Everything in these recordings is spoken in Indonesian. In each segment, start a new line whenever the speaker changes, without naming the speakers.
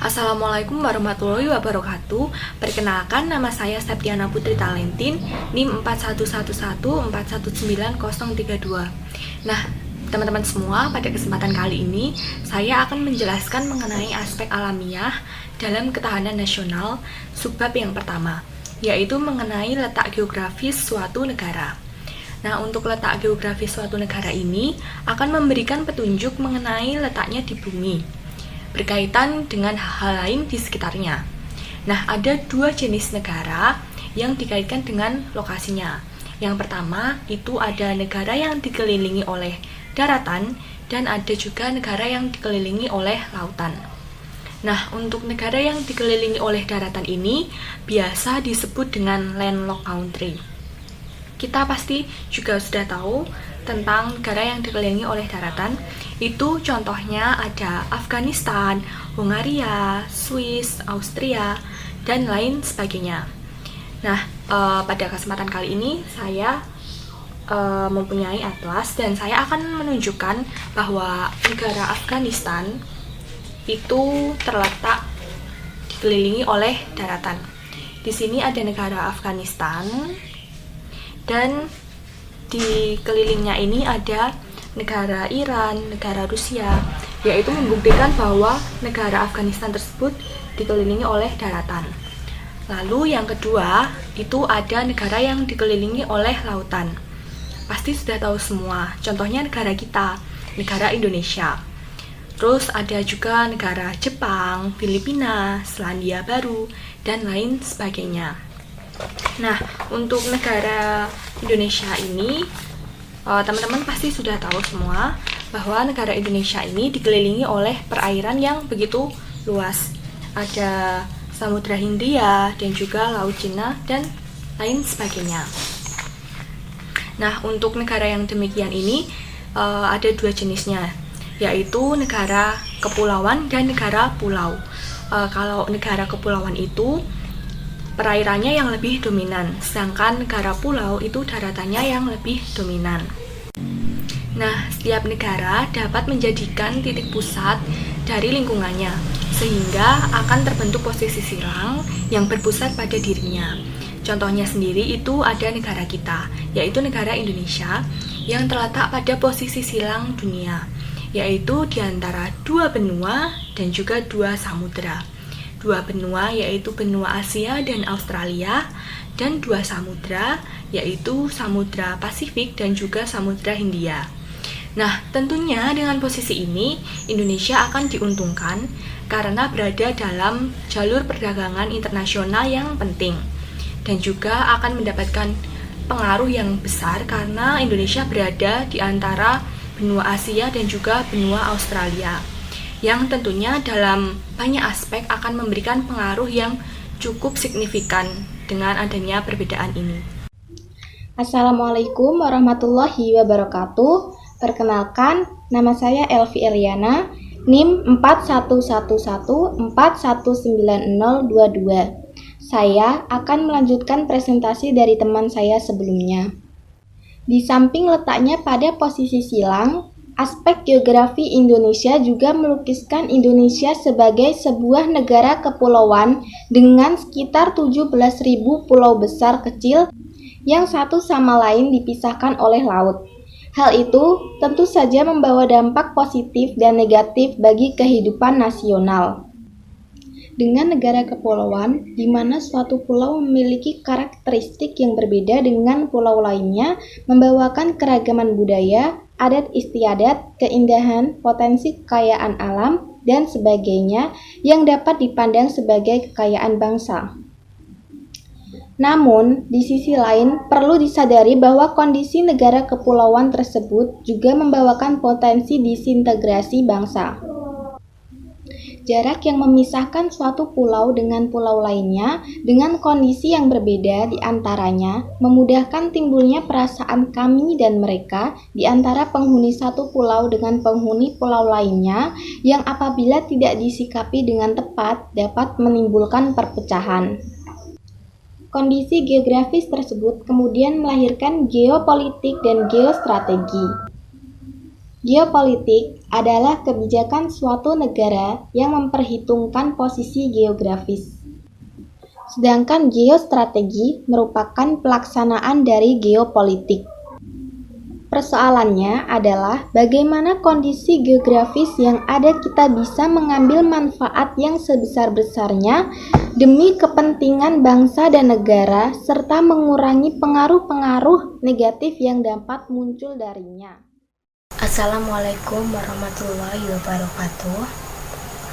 Assalamualaikum warahmatullahi wabarakatuh. Perkenalkan, nama saya Septiana Putri Talentin, NIM 4111419032. Nah, teman-teman semua, pada kesempatan kali ini saya akan menjelaskan mengenai aspek alamiah dalam ketahanan nasional subbab yang pertama, yaitu mengenai letak geografis suatu negara. Nah, untuk letak geografis suatu negara ini akan memberikan petunjuk mengenai letaknya di bumi, berkaitan dengan hal-hal lain di sekitarnya. Nah, ada dua jenis negara yang dikaitkan dengan lokasinya. Yang pertama, itu ada negara yang dikelilingi oleh daratan, dan ada juga negara yang dikelilingi oleh lautan. Nah, untuk negara yang dikelilingi oleh daratan ini biasa disebut dengan landlocked country. Kita pasti juga sudah tahu tentang negara yang dikelilingi oleh daratan. Itu contohnya ada Afghanistan, Hungaria, Swiss, Austria, dan lain sebagainya. Nah, pada kesempatan kali ini saya mempunyai atlas dan saya akan menunjukkan bahwa negara Afghanistan itu terletak dikelilingi oleh daratan. Di sini ada negara Afghanistan dan di kelilingnya ini ada negara Iran, negara Rusia, yaitu membuktikan bahwa negara Afghanistan tersebut dikelilingi oleh daratan. Lalu yang kedua, itu ada negara yang dikelilingi oleh lautan. Pasti sudah tahu semua, contohnya negara kita, negara Indonesia. Terus ada juga negara Jepang, Filipina, Selandia Baru, dan lain sebagainya. Nah, untuk negara Indonesia ini, teman-teman pasti sudah tahu semua bahwa negara Indonesia ini dikelilingi oleh perairan yang begitu luas. Ada Samudra Hindia dan juga Laut Cina dan lain sebagainya. Nah, untuk negara yang demikian ini ada dua jenisnya, yaitu negara kepulauan dan negara pulau. Kalau negara kepulauan itu perairannya yang lebih dominan, sedangkan negara pulau itu daratannya yang lebih dominan. Nah, setiap negara dapat menjadikan titik pusat dari lingkungannya, sehingga akan terbentuk posisi silang yang berpusat pada dirinya. Contohnya sendiri itu ada negara kita, yaitu negara Indonesia, yang terletak pada posisi silang dunia, yaitu di antara dua benua dan juga dua samudera. Dua benua yaitu benua Asia dan Australia, dan dua samudra yaitu Samudra Pasifik dan juga Samudra Hindia. Nah, tentunya dengan posisi ini Indonesia akan diuntungkan karena berada dalam jalur perdagangan internasional yang penting, dan juga akan mendapatkan pengaruh yang besar karena Indonesia berada di antara benua Asia dan juga benua Australia, yang tentunya dalam banyak aspek akan memberikan pengaruh yang cukup signifikan dengan adanya perbedaan ini.
Assalamualaikum warahmatullahi wabarakatuh. Perkenalkan, nama saya Elvi Eliana, NIM 4111419022. Saya akan melanjutkan presentasi dari teman saya sebelumnya. Di samping letaknya pada posisi silang, aspek geografi Indonesia juga melukiskan Indonesia sebagai sebuah negara kepulauan dengan sekitar 17.000 pulau besar kecil yang satu sama lain dipisahkan oleh laut. Hal itu tentu saja membawa dampak positif dan negatif bagi kehidupan nasional. Dengan negara kepulauan, di mana suatu pulau memiliki karakteristik yang berbeda dengan pulau lainnya, membawakan keragaman budaya, adat istiadat, keindahan, potensi kekayaan alam, dan sebagainya yang dapat dipandang sebagai kekayaan bangsa. Namun, di sisi lain, perlu disadari bahwa kondisi negara kepulauan tersebut juga membawakan potensi disintegrasi bangsa. Jarak yang memisahkan suatu pulau dengan pulau lainnya dengan kondisi yang berbeda di antaranya memudahkan timbulnya perasaan kami dan mereka di antara penghuni satu pulau dengan penghuni pulau lainnya yang apabila tidak disikapi dengan tepat dapat menimbulkan perpecahan. Kondisi geografis tersebut kemudian melahirkan geopolitik dan geostrategi. Geopolitik adalah kebijakan suatu negara yang memperhitungkan posisi geografis. Sedangkan geostrategi merupakan pelaksanaan dari geopolitik. Persoalannya adalah bagaimana kondisi geografis yang ada kita bisa mengambil manfaat yang sebesar-besarnya demi kepentingan bangsa dan negara serta mengurangi pengaruh-pengaruh negatif yang dapat muncul darinya.
Assalamualaikum warahmatullahi wabarakatuh.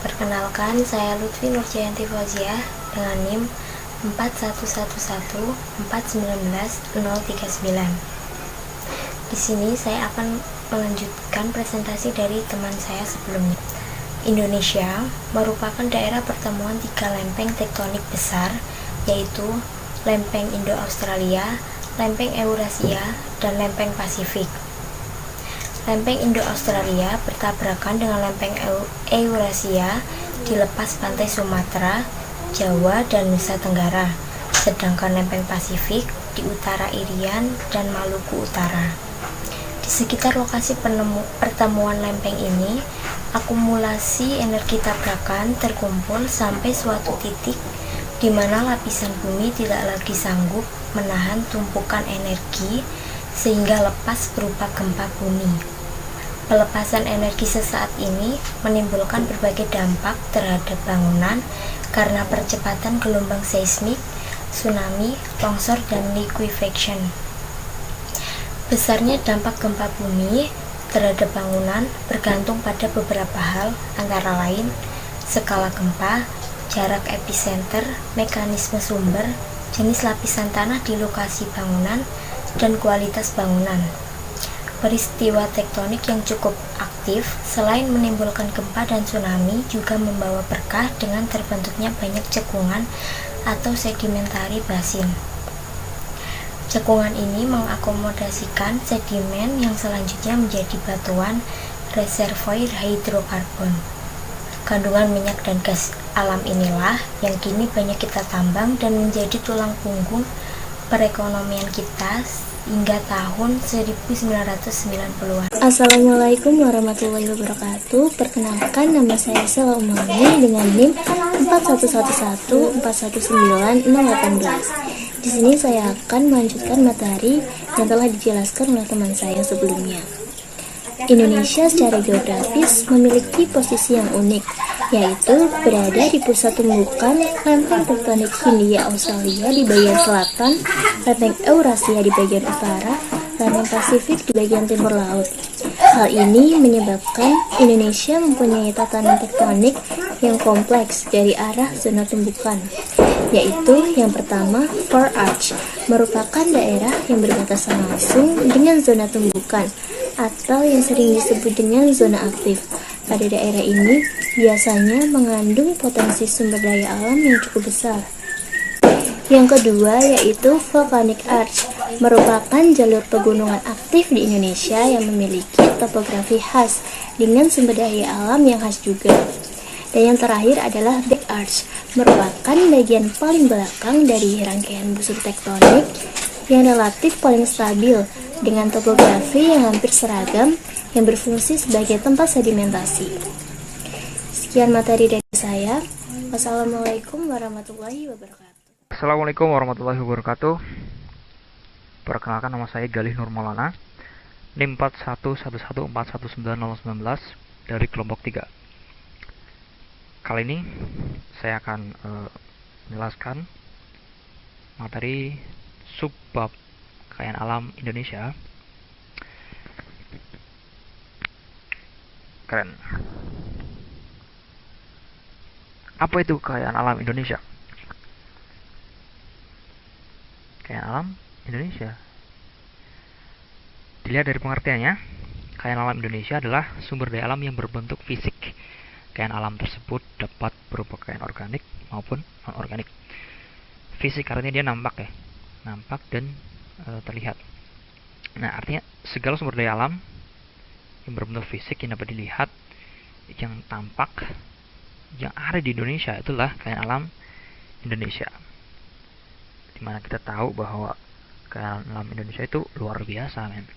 Perkenalkan, saya Lutfi Nurjayanti Fauziah dengan NIM 4111499039. Di sini saya akan melanjutkan presentasi dari teman saya sebelumnya. Indonesia merupakan daerah pertemuan tiga lempeng tektonik besar, yaitu lempeng Indo-Australia, lempeng Eurasia, dan lempeng Pasifik. Lempeng Indo-Australia bertabrakan dengan lempeng Eurasia di lepas pantai Sumatera, Jawa, dan Nusa Tenggara, sedangkan lempeng Pasifik di utara Irian dan Maluku Utara. Di sekitar lokasi pertemuan lempeng ini, akumulasi energi tabrakan terkumpul sampai suatu titik di mana lapisan bumi tidak lagi sanggup menahan tumpukan energi sehingga lepas berupa gempa bumi. Pelepasan energi sesaat ini menimbulkan berbagai dampak terhadap bangunan karena percepatan gelombang seismik, tsunami, longsor, dan liquefaction. Besarnya dampak gempa bumi terhadap bangunan bergantung pada beberapa hal, antara lain skala gempa, jarak epicenter, mekanisme sumber, jenis lapisan tanah di lokasi bangunan, dan kualitas bangunan. Peristiwa tektonik yang cukup aktif selain menimbulkan gempa dan tsunami juga membawa berkah dengan terbentuknya banyak cekungan atau sedimentary basin. Cekungan ini mengakomodasikan sedimen yang selanjutnya menjadi batuan reservoir hidrokarbon. Kandungan minyak dan gas alam inilah yang kini banyak kita tambang dan menjadi tulang punggung perekonomian kita hingga tahun 1990-an.
Assalamualaikum warahmatullahi wabarakatuh. Perkenalkan, nama saya Sela Umami dengan NIM 4111419018. Di sini saya akan melanjutkan materi yang telah dijelaskan oleh teman saya sebelumnya. Indonesia secara geografis memiliki posisi yang unik, yaitu berada di pusat tumbukan lempeng tektonik Hindia Australia di bagian selatan, lempeng Eurasia di bagian utara, lempeng Pasifik di bagian timur laut. Hal ini menyebabkan Indonesia mempunyai tatanan tektonik yang kompleks dari arah zona tumbukan, yaitu yang pertama, Fore Arch, merupakan daerah yang berbatasan langsung dengan zona tumbukan, atau yang sering disebut dengan zona aktif. Pada daerah ini biasanya mengandung potensi sumber daya alam yang cukup besar. Yang kedua yaitu Volcanic Arch, merupakan jalur pegunungan aktif di Indonesia yang memiliki topografi khas dengan sumber daya alam yang khas juga. Dan yang terakhir adalah Back Arch, merupakan bagian paling belakang dari rangkaian busur tektonik yang relatif paling stabil dengan topografi yang hampir seragam yang berfungsi sebagai tempat sedimentasi. Sekian materi dari saya. Wassalamualaikum warahmatullahi wabarakatuh.
Assalamualaikum warahmatullahi wabarakatuh. Perkenalkan, nama saya Galih Nur Maulana, NIM 4111419019 dari kelompok 3. Kali ini saya akan menjelaskan materi subbab kekayaan alam Indonesia. Keren. Apa itu kekayaan alam Indonesia? Kekayaan alam Indonesia, dilihat dari pengertiannya, kekayaan alam Indonesia adalah sumber daya alam yang berbentuk fisik. Kekayaan alam tersebut dapat berupa kekayaan organik maupun non-organik. Fisik artinya dia nampak ya, nampak dan terlihat. Nah, artinya segala sumber daya alam yang berbentuk fisik yang dapat dilihat, yang tampak, yang ada di Indonesia itulah kekayaan alam Indonesia. Dimana kita tahu bahwa kekayaan alam Indonesia itu luar biasa, men.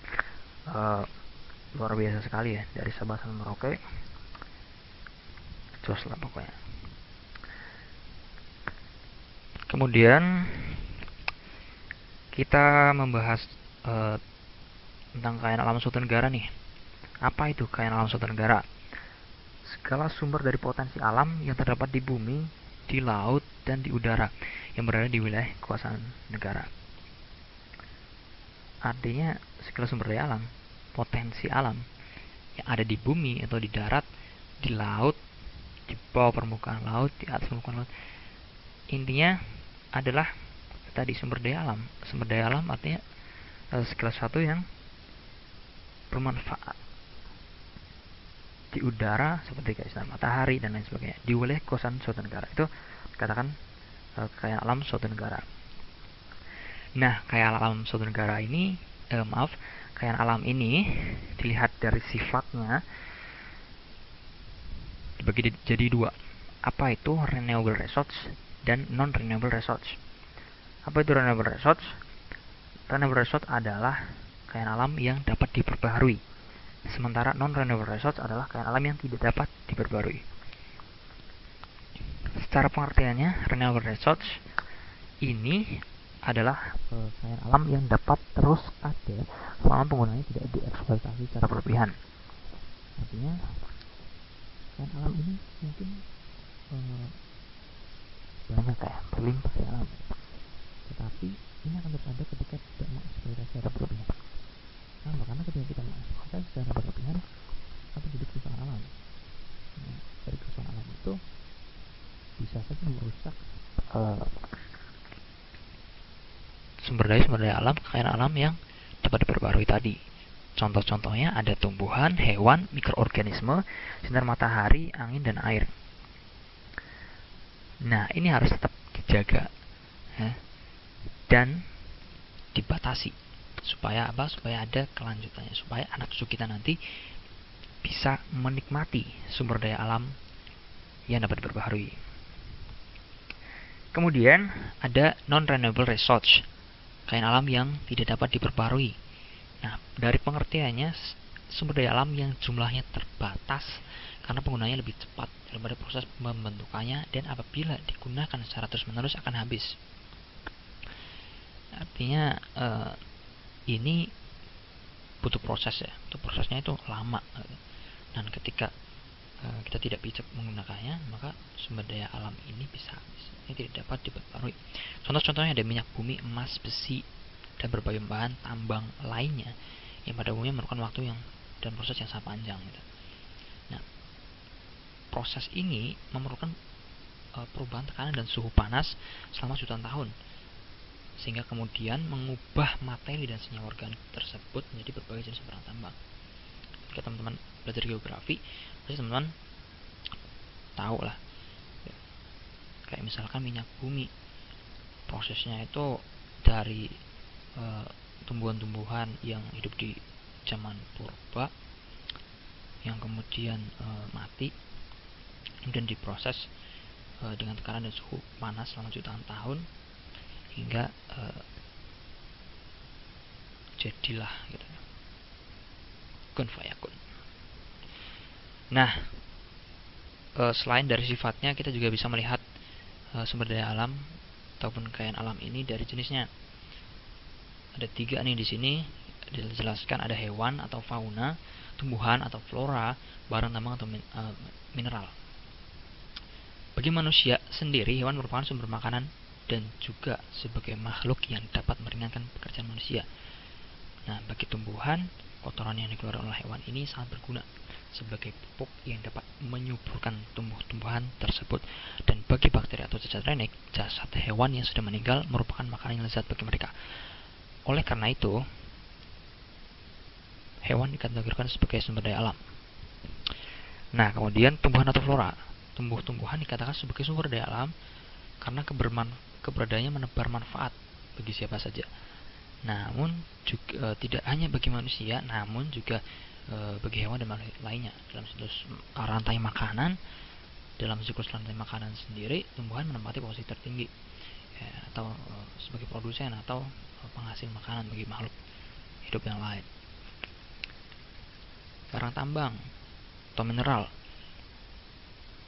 luar biasa sekali ya, dari Sabah sampai Merauke, jos lah pokoknya. Kemudian kita membahas tentang kekayaan alam suatu negara nih. Apa itu kekayaan alam suatu negara? Segala sumber dari potensi alam yang terdapat di bumi, di laut, dan di udara yang berada di wilayah kekuasaan negara. Artinya segala sumber daya alam, potensi alam yang ada di bumi atau di darat, di laut, di bawah permukaan laut, di atas permukaan laut, intinya adalah tadi sumber daya alam. Sumber daya alam artinya segala sesuatu yang bermanfaat di udara seperti sinar matahari dan lain sebagainya di wilayah kekuasaan suatu negara, itu katakan kekayaan alam suatu negara. Nah, kekayaan alam suatu negara ini kekayaan alam ini dilihat dari sifatnya dibagi jadi dua. Apa itu renewable resource dan non renewable resource? Apa itu renewable resource? Renewable resource adalah kekayaan alam yang dapat diperbaharui, sementara non renewable resource adalah kekayaan alam yang tidak dapat diperbarui. Secara pengertiannya, renewable resource ini adalah kekayaan alam yang dapat terus ada selama penggunaannya tidak dieksploitasi secara berlebihan. Artinya kekayaan alam ini mungkin banyak kayak berlimpah ya alam, tetapi ini akan terus ada ketika tidak mengeksploitasi secara berlebihan. Karena ketika kita mengeksploitasi secara berlebihan akan jadi kerusakan alam. Nah, dari kerusakan alam itu bisa saja merusak sumber daya alam, kekayaan alam yang dapat diperbarui tadi. Contoh-contohnya ada tumbuhan, hewan, mikroorganisme, sinar matahari, angin, dan air. Nah, ini harus tetap dijaga dan dibatasi supaya apa? Supaya ada kelanjutannya, supaya anak cucu kita nanti bisa menikmati sumber daya alam yang dapat diperbaharui. Kemudian ada non-renewable resource, kekayaan alam yang tidak dapat diperbarui. Nah, dari pengertiannya, sumber daya alam yang jumlahnya terbatas karena penggunaannya lebih cepat daripada proses pembentukannya, dan apabila digunakan secara terus-menerus akan habis. Artinya ini butuh proses ya, butuh prosesnya itu lama. Dan ketika kita tidak bijak menggunakannya, maka sumber daya alam ini bisa habis. Ini tidak dapat diperbarui. Contoh-contohnya ada minyak bumi, emas, besi, dan berbagai bahan tambang lainnya yang pada umumnya memerlukan waktu dan proses yang sangat panjang. Gitu. Nah, proses ini memerlukan perubahan tekanan dan suhu panas selama jutaan tahun, sehingga kemudian mengubah materi dan senyawa organik tersebut menjadi berbagai jenis barang tambang. Ketika teman-teman belajar geografi, pasti teman-teman tahu lah, kayak misalkan minyak bumi, prosesnya itu dari tumbuhan-tumbuhan yang hidup di zaman purba yang kemudian mati, kemudian diproses dengan tekanan dan suhu panas selama jutaan tahun hingga jadilah gitu, kun fayakun. Nah, selain dari sifatnya, kita juga bisa melihat sumber daya alam ataupun kekayaan alam ini dari jenisnya. Ada 3 nih di sini dijelaskan, ada hewan atau fauna, tumbuhan atau flora, barang tambang atau mineral. Bagi manusia sendiri, hewan merupakan sumber makanan dan juga sebagai makhluk yang dapat meringankan pekerjaan manusia. Nah, bagi tumbuhan, kotoran yang dikeluarkan oleh hewan ini sangat berguna sebagai pupuk yang dapat menyuburkan tumbuh-tumbuhan tersebut. Dan bagi bakteri atau cacat renek, jasad hewan yang sudah meninggal merupakan makanan yang lezat bagi mereka. Oleh karena itu, hewan dikategorikan sebagai sumber daya alam. Nah, kemudian tumbuhan atau flora. Tumbuh-tumbuhan dikatakan sebagai sumber daya alam karena keberadaannya menebar manfaat bagi siapa saja. Namun juga tidak hanya bagi manusia, namun juga bagi hewan dan makhluk lainnya. Dalam siklus rantai makanan, sendiri, tumbuhan menempati posisi tertinggi ya, atau sebagai produsen atau penghasil makanan bagi makhluk hidup yang lain. barang tambang atau mineral,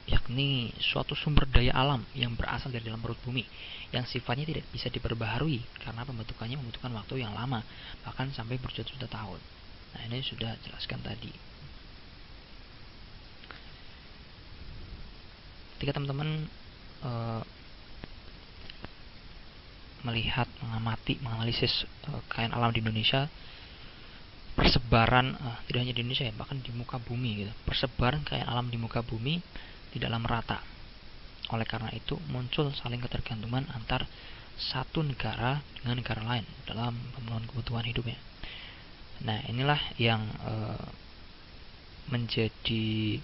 yakni suatu sumber daya alam yang berasal dari dalam perut bumi yang sifatnya tidak bisa diperbaharui karena pembentukannya membutuhkan waktu yang lama, bahkan sampai berjuta-juta tahun. Nah, ini sudah jelaskan tadi. Ketika teman-teman melihat, mengamati, menganalisis kekayaan alam di Indonesia, persebaran tidak hanya di Indonesia ya, bahkan di muka bumi gitu. Persebaran kekayaan alam di muka bumi tidaklah merata. Oleh karena itu muncul saling ketergantungan antar satu negara dengan negara lain dalam pemenuhan kebutuhan hidupnya. Nah, inilah yang menjadi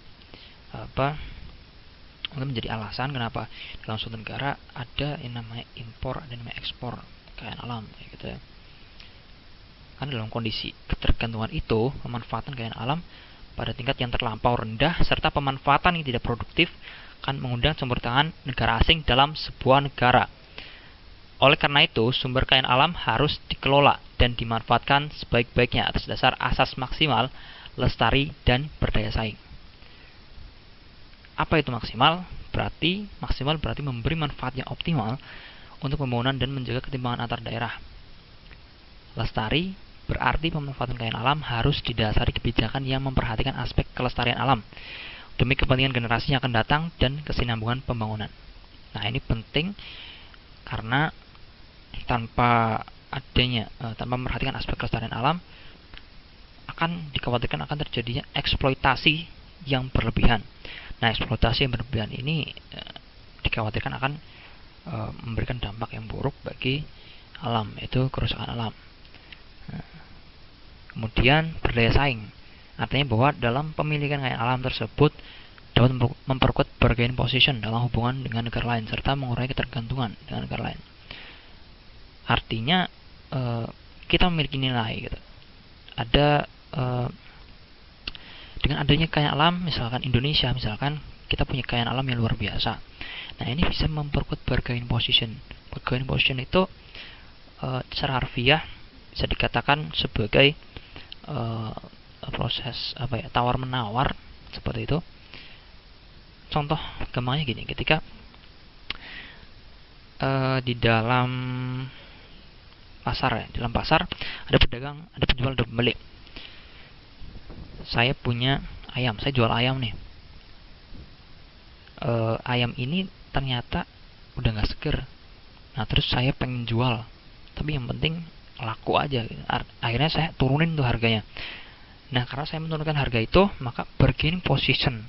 menjadi alasan kenapa dalam suatu negara ada yang namanya impor, ada yang namanya ekspor kekayaan alam, kayak gitu ya. Karena dalam kondisi ketergantungan itu, pemanfaatan kekayaan alam pada tingkat yang terlampau rendah serta pemanfaatan yang tidak produktif akan mengundang campur tangan negara asing dalam sebuah negara. Oleh karena itu, sumber kekayaan alam harus dikelola dan dimanfaatkan sebaik-baiknya atas dasar asas maksimal, lestari, dan berdaya saing. Apa itu maksimal? Maksimal berarti memberi manfaat yang optimal untuk pembangunan dan menjaga ketimbangan antar daerah. Lestari berarti pemanfaatan kekayaan alam harus didasari kebijakan yang memperhatikan aspek kelestarian alam demi kepentingan generasi yang akan datang dan kesinambungan pembangunan. Nah, ini penting karena tanpa memperhatikan aspek kelestarian alam akan dikhawatirkan akan terjadinya eksploitasi yang berlebihan. Nah, eksploitasi yang berlebihan ini dikhawatirkan akan memberikan dampak yang buruk bagi alam, yaitu kerusakan alam. Kemudian berdaya saing, artinya bahwa dalam pemilikan kekayaan alam tersebut dapat memperkuat bargaining position dalam hubungan dengan negara lain serta mengurangi ketergantungan dengan negara lain. Artinya kita memiliki nilai gitu. Ada dengan adanya kekayaan alam, misalkan Indonesia, misalkan kita punya kekayaan alam yang luar biasa. Nah, ini bisa memperkuat bargaining position. Bargaining position itu secara harfiah bisa dikatakan sebagai proses tawar menawar, seperti itu. Contoh gampangnya gini, ketika di dalam pasar ada pedagang, ada penjual, ada pembeli. Saya punya ayam, saya jual ayam nih. Ayam ini ternyata udah nggak seger. Nah, terus saya pengen jual, tapi yang penting laku aja gitu. Akhirnya saya turunin tuh harganya. Nah, karena saya menurunkan harga itu, maka bargaining position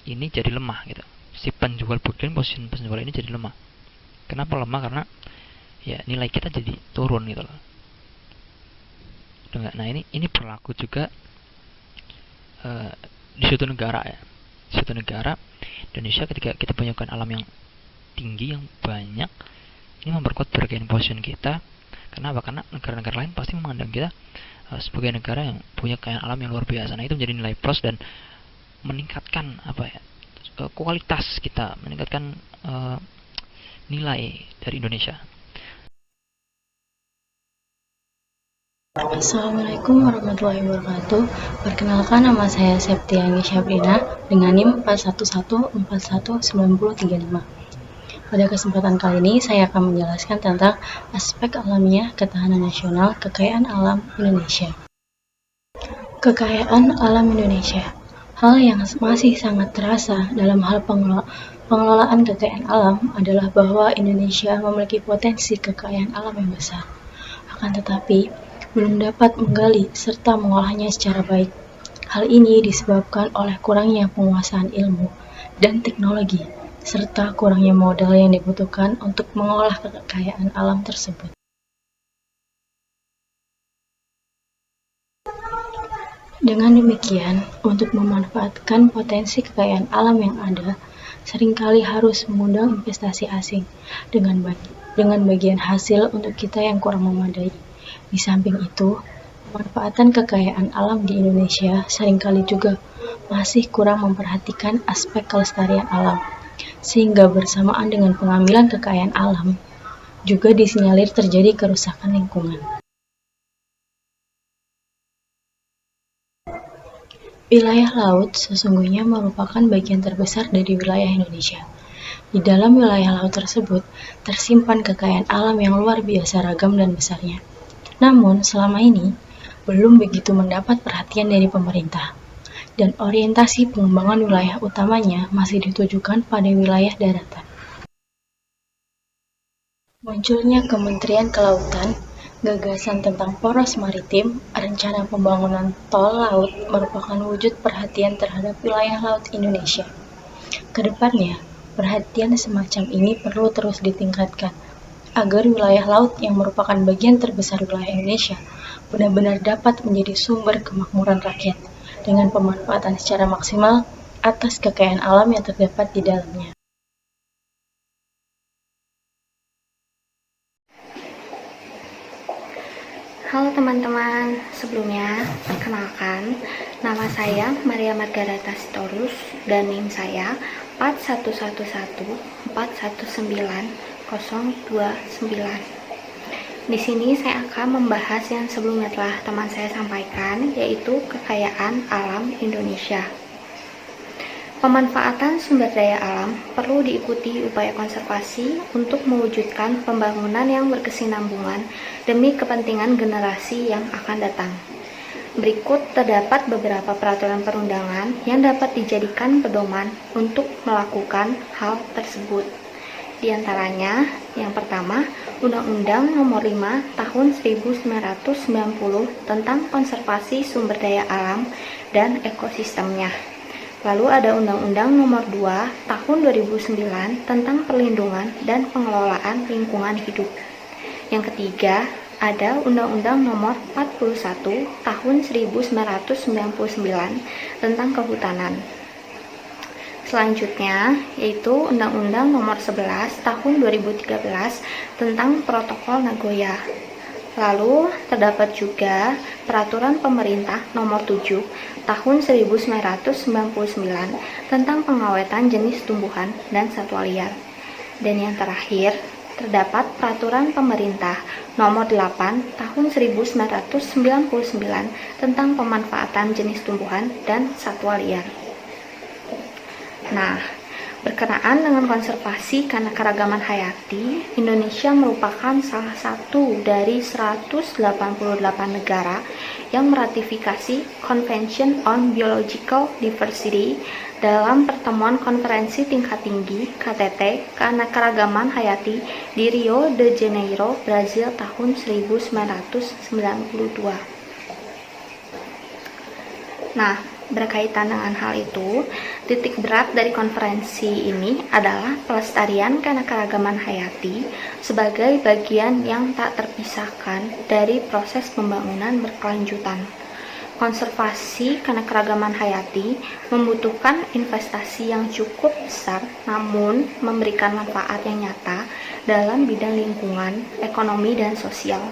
ini jadi lemah gitu. Si bargaining position penjual ini jadi lemah. Kenapa lemah? Karena ya nilai kita jadi turun gitu loh. Nah, ini berlaku juga di suatu negara ya. Di suatu negara Indonesia, ketika kita punya kekayaan alam yang tinggi, yang banyak, ini memperkuat bargaining position kita. Kenapa? Karena negara-negara lain pasti memandang kita sebagai negara yang punya kekayaan alam yang luar biasa. Nah, itu menjadi nilai plus dan meningkatkan kualitas kita, meningkatkan nilai dari Indonesia.
Assalamualaikum warahmatullahi wabarakatuh. Perkenalkan, nama saya Septiani Syabrina dengan NIM 411419035. Pada kesempatan kali ini saya akan menjelaskan tentang aspek alamiah ketahanan nasional kekayaan alam Indonesia. Kekayaan alam Indonesia. Hal yang masih sangat terasa dalam hal pengelolaan kekayaan alam adalah bahwa Indonesia memiliki potensi kekayaan alam yang besar. Akan tetapi, belum dapat menggali serta mengolahnya secara baik. Hal ini disebabkan oleh kurangnya penguasaan ilmu dan teknologi, serta kurangnya modal yang dibutuhkan untuk mengolah kekayaan alam tersebut. Dengan demikian, untuk memanfaatkan potensi kekayaan alam yang ada, seringkali harus mengundang investasi asing dengan bagian hasil untuk kita yang kurang memadai. Di samping itu, pemanfaatan kekayaan alam di Indonesia seringkali juga masih kurang memperhatikan aspek kelestarian alam, sehingga bersamaan dengan pengambilan kekayaan alam, juga disinyalir terjadi kerusakan lingkungan. Wilayah laut sesungguhnya merupakan bagian terbesar dari wilayah Indonesia. Di dalam wilayah laut tersebut tersimpan kekayaan alam yang luar biasa ragam dan besarnya. Namun, selama ini belum begitu mendapat perhatian dari pemerintah, dan orientasi pengembangan wilayah utamanya masih ditujukan pada wilayah daratan. Munculnya Kementerian Kelautan, gagasan tentang poros maritim, rencana pembangunan tol laut merupakan wujud perhatian terhadap wilayah laut Indonesia. Kedepannya, perhatian semacam ini perlu terus ditingkatkan, agar wilayah laut yang merupakan bagian terbesar wilayah Indonesia benar-benar dapat menjadi sumber kemakmuran rakyat dengan pemanfaatan secara maksimal atas kekayaan alam yang terdapat di dalamnya.
Halo teman-teman, sebelumnya perkenalkan, nama saya Maria Margareta Sitorus dan NIM saya 4114419 Di sini saya akan membahas yang sebelumnya telah teman saya sampaikan, yaitu kekayaan alam Indonesia. Pemanfaatan sumber daya alam perlu diikuti upaya konservasi untuk mewujudkan pembangunan yang berkesinambungan demi kepentingan generasi yang akan datang. Berikut terdapat beberapa peraturan perundangan yang dapat dijadikan pedoman untuk melakukan hal tersebut. Di antaranya, yang pertama, Undang-Undang Nomor 5 Tahun 1990 tentang Konservasi Sumber Daya Alam dan Ekosistemnya. Lalu ada Undang-Undang Nomor 2 Tahun 2009 tentang Perlindungan dan Pengelolaan Lingkungan Hidup. Yang ketiga, ada Undang-Undang Nomor 41 Tahun 1999 tentang Kehutanan. Selanjutnya, yaitu Undang-Undang Nomor 11 Tahun 2013 tentang Protokol Nagoya. Lalu, terdapat juga Peraturan Pemerintah Nomor 7 Tahun 1999 tentang pengawetan jenis tumbuhan dan satwa liar. Dan yang terakhir, terdapat Peraturan Pemerintah Nomor 8 Tahun 1999 tentang pemanfaatan jenis tumbuhan dan satwa liar. Nah, berkenaan dengan konservasi keanekaragaman hayati, Indonesia merupakan salah satu dari 188 negara yang meratifikasi Convention on Biological Diversity dalam pertemuan konferensi tingkat tinggi KTT Keanekaragaman Hayati di Rio de Janeiro, Brazil tahun 1992. Nah, berkaitan dengan hal itu, titik berat dari konferensi ini adalah pelestarian keanekaragaman hayati sebagai bagian yang tak terpisahkan dari proses pembangunan berkelanjutan. Konservasi keanekaragaman hayati membutuhkan investasi yang cukup besar, namun memberikan manfaat yang nyata dalam bidang lingkungan, ekonomi, dan sosial.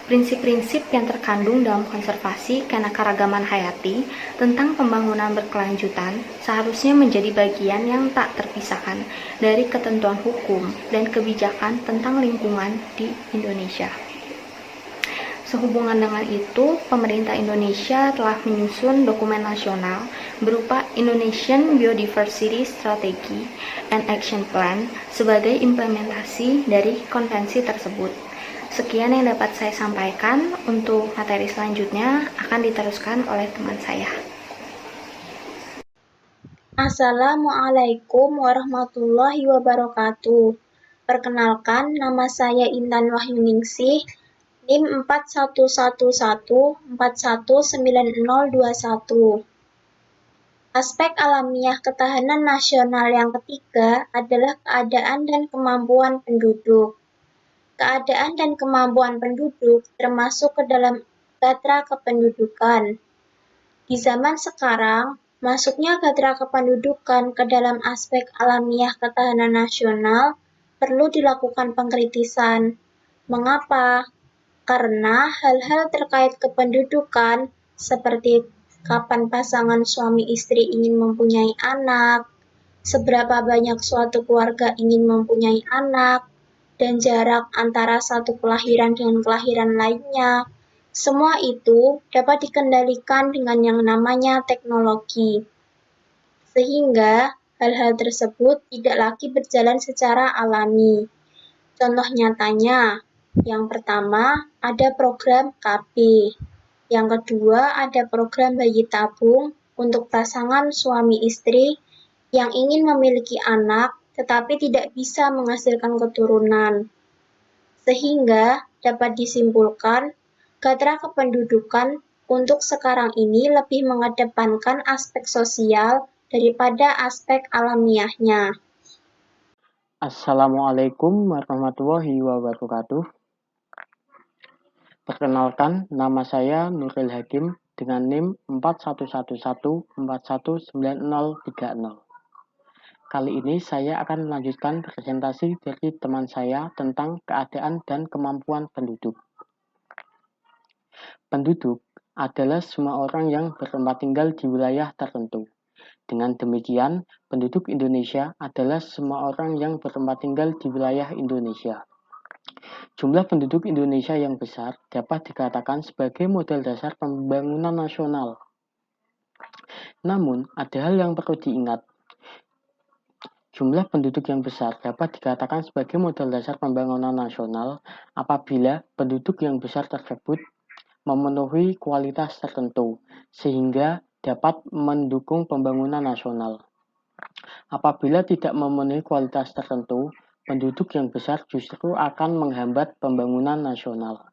Prinsip-prinsip yang terkandung dalam konservasi keanekaragaman hayati tentang pembangunan berkelanjutan seharusnya menjadi bagian yang tak terpisahkan dari ketentuan hukum dan kebijakan tentang lingkungan di Indonesia. Sehubungan dengan itu, pemerintah Indonesia telah menyusun dokumen nasional berupa Indonesian Biodiversity Strategy and Action Plan sebagai implementasi dari konvensi tersebut. Sekian yang dapat saya sampaikan. Untuk materi selanjutnya akan diteruskan oleh teman saya.
Assalamualaikum warahmatullahi wabarakatuh. Perkenalkan, nama saya Intan Wahyuningsih, NIM 4111419021. Aspek alamiah ketahanan nasional yang ketiga adalah keadaan dan kemampuan penduduk. Keadaan dan kemampuan penduduk termasuk ke dalam gatra kependudukan. Di zaman sekarang, masuknya gatra kependudukan ke dalam aspek alamiah ketahanan nasional perlu dilakukan pengkritisan. Mengapa? Karena hal-hal terkait kependudukan seperti kapan pasangan suami istri ingin mempunyai anak, seberapa banyak suatu keluarga ingin mempunyai anak, dan jarak antara satu kelahiran dengan kelahiran lainnya, Semua itu dapat dikendalikan dengan yang namanya teknologi, sehingga hal-hal tersebut tidak lagi berjalan secara alami. Contoh nyatanya, yang pertama ada program KB, yang kedua ada program bayi tabung untuk pasangan suami istri yang ingin memiliki anak tetapi tidak bisa menghasilkan keturunan. Sehingga dapat disimpulkan, Gatra Kependudukan untuk sekarang ini lebih mengedepankan aspek sosial daripada aspek alamiahnya.
Assalamualaikum warahmatullahi wabarakatuh. Perkenalkan, nama saya Nuril Hakim dengan NIM 4111419030. Kali ini saya akan melanjutkan presentasi dari teman saya tentang keadaan dan kemampuan penduduk. Penduduk adalah semua orang yang bertempat tinggal di wilayah tertentu. Dengan demikian, penduduk Indonesia adalah semua orang yang bertempat tinggal di wilayah Indonesia. Jumlah penduduk Indonesia yang besar dapat dikatakan sebagai modal dasar pembangunan nasional. Namun, ada hal yang perlu diingat. Jumlah penduduk yang besar dapat dikatakan sebagai modal dasar pembangunan nasional apabila penduduk yang besar tersebut memenuhi kualitas tertentu, sehingga dapat mendukung pembangunan nasional. Apabila tidak memenuhi kualitas tertentu, penduduk yang besar justru akan menghambat pembangunan nasional.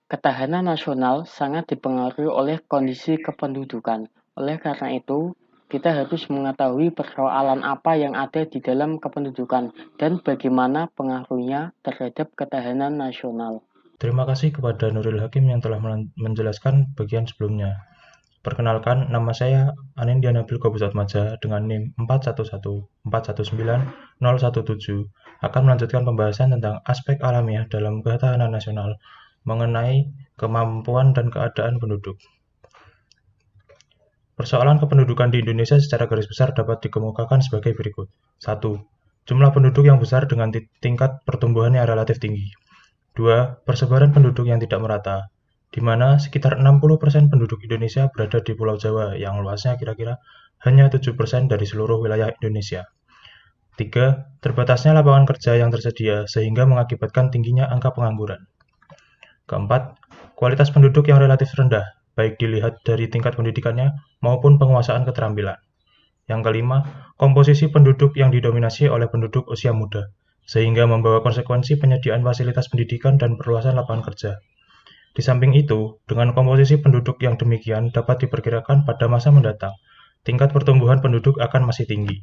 Ketahanan nasional sangat dipengaruhi oleh kondisi kependudukan. Oleh karena itu, kita harus mengetahui persoalan apa yang ada di dalam kependudukan dan bagaimana pengaruhnya terhadap ketahanan nasional.
Terima kasih kepada Nuril Hakim yang telah menjelaskan bagian sebelumnya. Perkenalkan, nama saya Anindya Nabil Gobusatmaja dengan NIM 4114190117 akan melanjutkan pembahasan tentang aspek alamiah dalam ketahanan nasional mengenai kemampuan dan keadaan penduduk. Persoalan kependudukan di Indonesia secara garis besar dapat dikemukakan sebagai berikut. 1. Jumlah penduduk yang besar dengan tingkat pertumbuhan yang relatif tinggi. 2. Persebaran penduduk yang tidak merata, di mana sekitar 60% penduduk Indonesia berada di Pulau Jawa yang luasnya kira-kira hanya 7% dari seluruh wilayah Indonesia. 3. Terbatasnya lapangan kerja yang tersedia sehingga mengakibatkan tingginya angka pengangguran. 4. Kualitas penduduk yang relatif rendah, baik dilihat dari tingkat pendidikannya maupun penguasaan keterampilan. Yang 5, komposisi penduduk yang didominasi oleh penduduk usia muda, sehingga membawa konsekuensi penyediaan fasilitas pendidikan dan perluasan lapangan kerja. Di samping itu, dengan komposisi penduduk yang demikian dapat diperkirakan pada masa mendatang, tingkat pertumbuhan penduduk akan masih tinggi.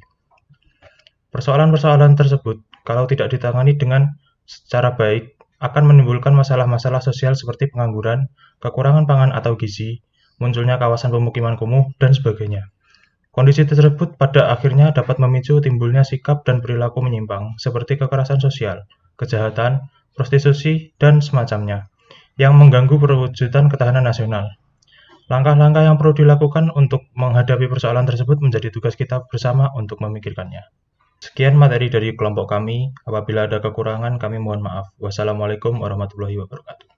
Persoalan-persoalan tersebut, kalau tidak ditangani dengan secara baik, akan menimbulkan masalah-masalah sosial seperti pengangguran, kekurangan pangan atau gizi, munculnya kawasan pemukiman kumuh, dan sebagainya. Kondisi tersebut pada akhirnya dapat memicu timbulnya sikap dan perilaku menyimpang, seperti kekerasan sosial, kejahatan, prostitusi, dan semacamnya, yang mengganggu perwujudan ketahanan nasional. Langkah-langkah yang perlu dilakukan untuk menghadapi persoalan tersebut menjadi tugas kita bersama untuk memikirkannya. Sekian materi dari kelompok kami. Apabila ada kekurangan, kami mohon maaf. Wassalamualaikum warahmatullahi wabarakatuh.